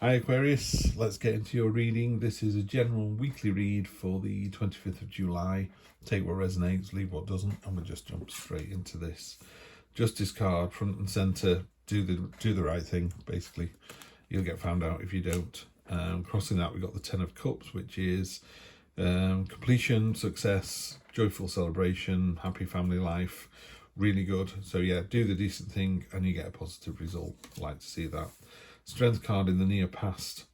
Hi Aquarius, let's get into your reading. This is a general weekly read for the 25th of July. Take what resonates, leave what doesn't, and we'll just jump straight into this. Justice card, front and centre, do the right thing, basically. You'll get found out if you don't. Crossing that, we've got the Ten of Cups, which is completion, success, joyful celebration, happy family life. Really good. So yeah, do the decent thing and you get a positive result. I like to see that. Strength card in the near past.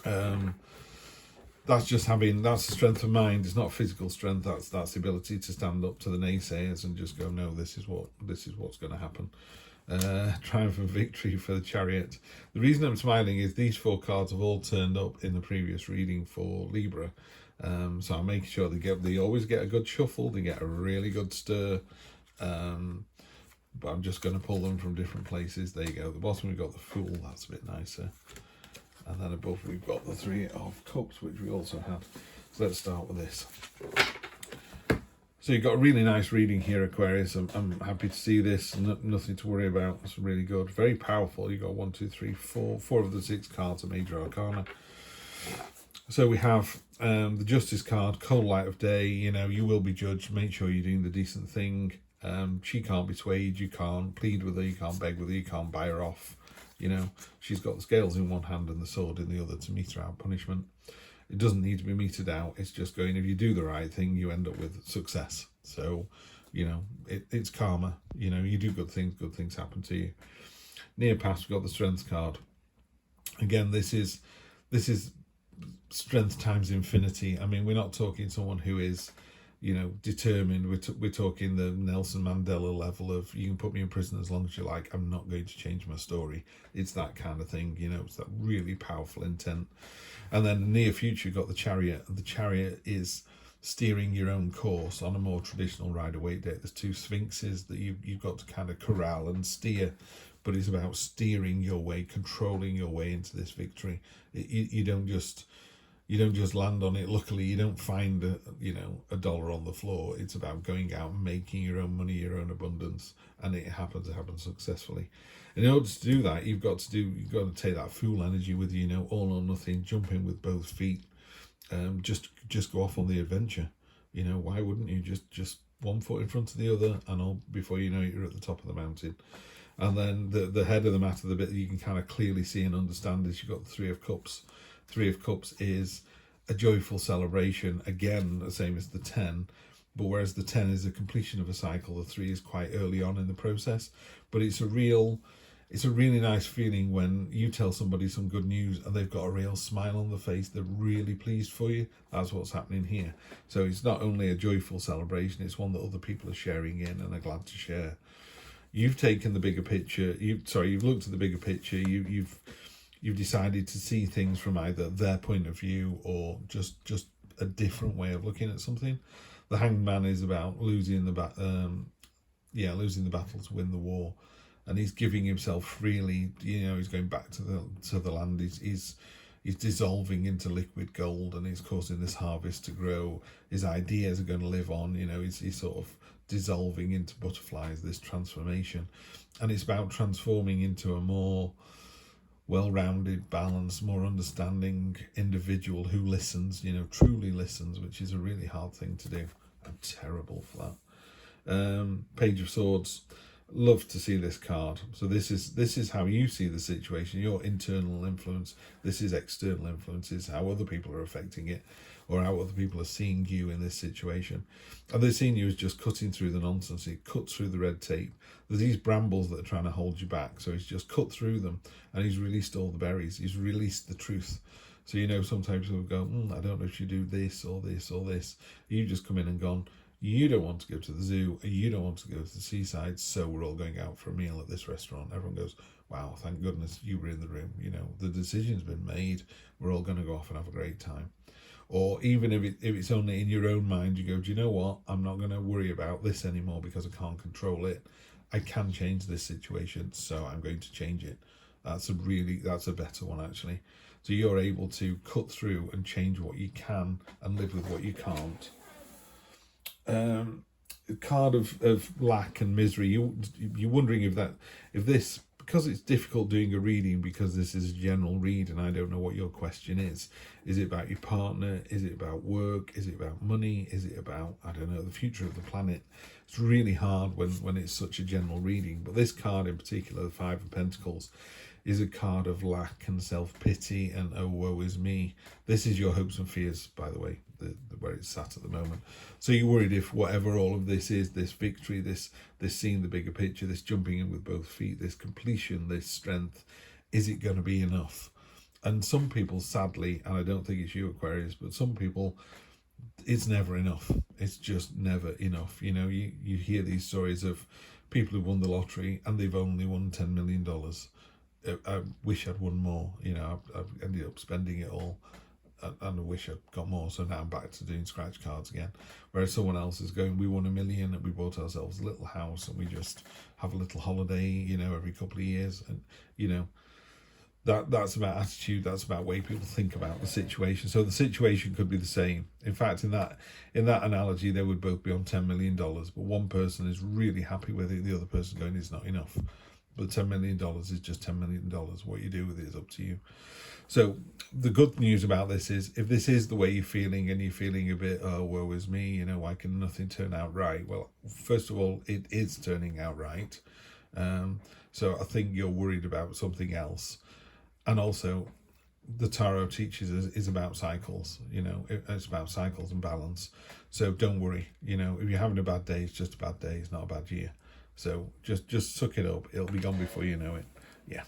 That's just having, that's the strength of mind. It's not physical strength. That's the ability to stand up to the naysayers and just go, no, this is what's going to happen. Triumph and victory for the Chariot. The reason I'm smiling is these four cards have all turned up in the previous reading for Libra. So I'm making sure they always get a good shuffle. They get a really good stir. But I'm just going to pull them from different places. There you go. At the bottom we've got the Fool. That's a bit nicer. And then above we've got the Three of Cups, which we also had. So let's start with this. So you've got a really nice reading here, Aquarius. I'm happy to see this. Nothing to worry about. It's really good. Very powerful. You've got 1, 2, 3, 4. 4 of the 6 cards are major arcana. So we have the Justice card, cold light of day. You know, you will be judged. Make sure you're doing the decent thing. She can't be swayed, you can't plead with her, you can't beg with her, you can't buy her off. You know, she's got the scales in one hand and the sword in the other to meter out punishment. It doesn't need to be metered out. It's just going, if you do the right thing, you end up with success. So, you know, it's karma. You know, you do good things happen to you. Near past, we've got the Strength card. Again, this is strength times infinity. I mean, we're not talking someone who is, you know, determined. We're talking the Nelson Mandela level of, you can put me in prison as long as you like, I'm not going to change my story. It's that kind of thing, you know. It's that really powerful intent. And then near future, you've got the Chariot. The Chariot is steering your own course on a more traditional Rider-Waite deck. There's 2 sphinxes that you've got to kind of corral and steer, but it's about steering your way, controlling your way into this victory. You don't just land on it. Luckily, you don't find a dollar on the floor. It's about going out and making your own money, your own abundance, and it happens successfully. In order to do that, you've got to take that Fool energy with you. You know, all or nothing, jump in with both feet. Just go off on the adventure. You know, why wouldn't you just one foot in front of the other, and all before you know it, you're at the top of the mountain. And then the head of the matter, the bit that you can kind of clearly see and understand, is you've got the Three of Cups. Three of Cups is a joyful celebration, again the same as the 10, but whereas the 10 is a completion of a cycle, the 3 is quite early on in the process. But it's a really nice feeling when you tell somebody some good news and they've got a real smile on their face. They're really pleased for you. That's what's happening here. So it's not only a joyful celebration, it's one that other people are sharing in and are glad to share. You've taken the bigger picture. You've looked at the bigger picture. You've decided to see things from either their point of view or just a different way of looking at something. The Hanged Man is about losing the battle to win the war, and he's giving himself freely. You know, he's going back to the land. He's dissolving into liquid gold, and he's causing this harvest to grow. His ideas are going to live on. You know, he's sort of dissolving into butterflies. This transformation, and it's about transforming into a more well-rounded, balanced, more understanding individual who listens, you know, truly listens, which is a really hard thing to do. I'm terrible for that. Page of Swords. Love to see this card. So this is how you see the situation, your internal influence. This is external influences, how other people are affecting it, or how other people are seeing you in this situation. And they're seeing you as just cutting through the nonsense. He cuts through the red tape. There's these brambles that are trying to hold you back, so he's just cut through them, and he's released all the berries. He's released the truth. So, you know, sometimes people go, I don't know if you do this or this or this. You just come in and gone, you don't want to go to the zoo, you don't want to go to the seaside, so we're all going out for a meal at this restaurant. Everyone goes, wow, thank goodness you were in the room. You know, the decision's been made. We're all going to go off and have a great time. Or even if it's only in your own mind, you go, do you know what? I'm not going to worry about this anymore because I can't control it. I can change this situation, so I'm going to change it. That's a better one, actually. So you're able to cut through and change what you can and live with what you can't. Card of lack and misery. You're wondering if this because it's difficult doing a reading, because this is a general read and I don't know what your question is. Is it about your partner? Is it about work? Is it about money? Is it about, I don't know, the future of the planet? It's really hard when it's such a general reading. But this card in particular, the Five of Pentacles, is a card of lack and self-pity and oh, woe is me. This is your hopes and fears, by the way, where it's sat at the moment. So you're worried if whatever all of this is, this victory, this seeing the bigger picture, this jumping in with both feet, this completion, this strength, is it going to be enough? And some people, sadly, and I don't think it's you, Aquarius, but some people, it's never enough. It's just never enough. You know, you hear these stories of people who won the lottery and they've only won $10 million. I wish I'd won more. You know, I've ended up spending it all, and I wish I'd got more. So now I'm back to doing scratch cards again. Whereas someone else is going, we won $1 million and we bought ourselves a little house and we just have a little holiday, you know, every couple of years. And, you know, that's about attitude. That's about way people think about the situation. So the situation could be the same. In fact, in that analogy, they would both be on $10 million, but one person is really happy with it, the other person going, it's not enough. But $10 million is just $10 million. What you do with it is up to you. So the good news about this is, if this is the way you're feeling and you're feeling a bit, oh, woe is me, you know, why can nothing turn out right? Well, first of all, it is turning out right. So I think you're worried about something else. And also, the tarot teaches us is about cycles, you know, it's about cycles and balance. So don't worry, you know, if you're having a bad day, it's just a bad day, it's not a bad year. So just suck it up, it'll be gone before you know it. Yeah.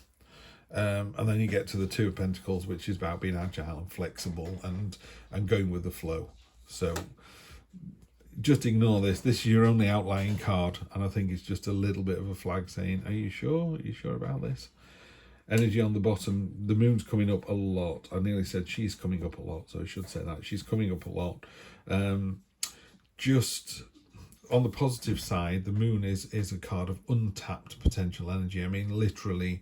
And then you get to the Two of Pentacles, which is about being agile and flexible and going with the flow. So just ignore this. This is your only outlying card, and I think it's just a little bit of a flag saying, are you sure? Are you sure about this? Energy on the bottom, the moon's coming up a lot. I nearly said she's coming up a lot, so I should say that. She's coming up a lot. Just on the positive side, the moon is a card of untapped potential energy. I mean, literally,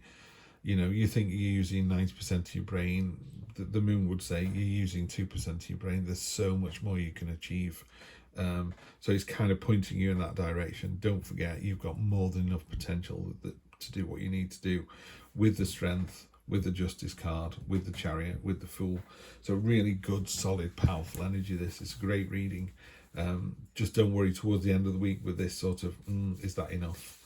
you know, you think you're using 90% of your brain. The moon would say you're using 2% of your brain. There's so much more you can achieve. So it's kind of pointing you in that direction. Don't forget, you've got more than enough potential to do what you need to do, with the Strength, with the Justice card, with the Chariot, with the Fool. So really good, solid, powerful energy. This is a great reading. Just don't worry towards the end of the week with this sort of, is that enough?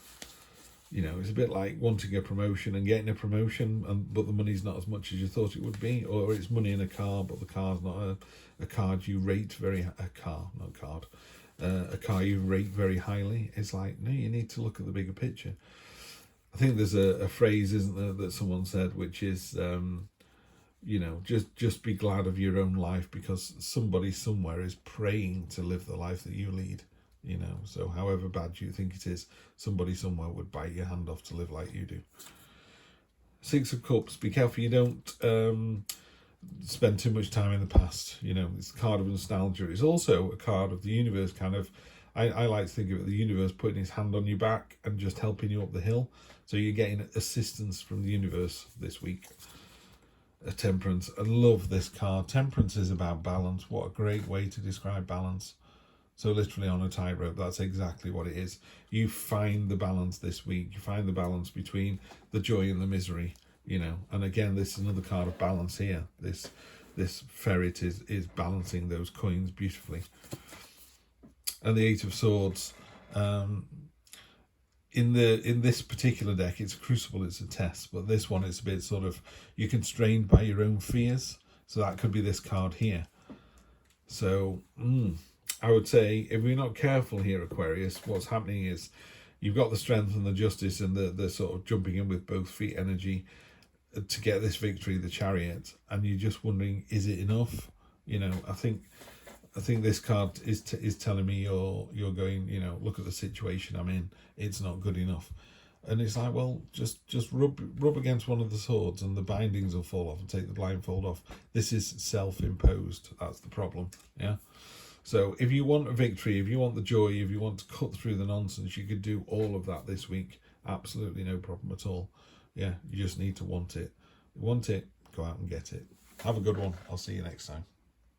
You know, it's a bit like wanting a promotion and getting a promotion, but the money's not as much as you thought it would be, or it's money in a car, but the car's not a card you rate a car you rate very highly. It's like, no, you need to look at the bigger picture. I think there's a phrase, isn't there, that someone said, which is, you know, just be glad of your own life, because somebody somewhere is praying to live the life that you lead. You know, so however bad you think it is, somebody somewhere would bite your hand off to live like you do. Six of Cups, be careful you don't spend too much time in the past. You know, it's a card of nostalgia. It's also a card of the universe, kind of, I like to think of it, the universe putting his hand on your back and just helping you up the hill. So you're getting assistance from the universe this week. A Temperance. I love this card. Temperance is about balance. What a great way to describe balance. So literally on a tightrope, that's exactly what it is. You find the balance this week. You find the balance between the joy and the misery, you know. And again, this is another card of balance here. This ferret is balancing those coins beautifully. And the Eight of Swords. In this particular deck, it's a crucible, it's a test. But this one, it's a bit sort of, you're constrained by your own fears. So that could be this card here. So, I would say, if we're not careful here, Aquarius, what's happening is you've got the Strength and the Justice and the sort of jumping in with both feet energy to get this victory, the Chariot, and you're just wondering, is it enough? You know, I think this card is telling me you're going, you know, look at the situation I'm in, it's not good enough. And it's like, well, just rub against one of the swords and the bindings will fall off, and take the blindfold off. This is self-imposed. That's the problem. Yeah. So if you want a victory, if you want the joy, if you want to cut through the nonsense, you could do all of that this week. Absolutely no problem at all. Yeah, you just need to want it. Want it, go out and get it. Have a good one. I'll see you next time.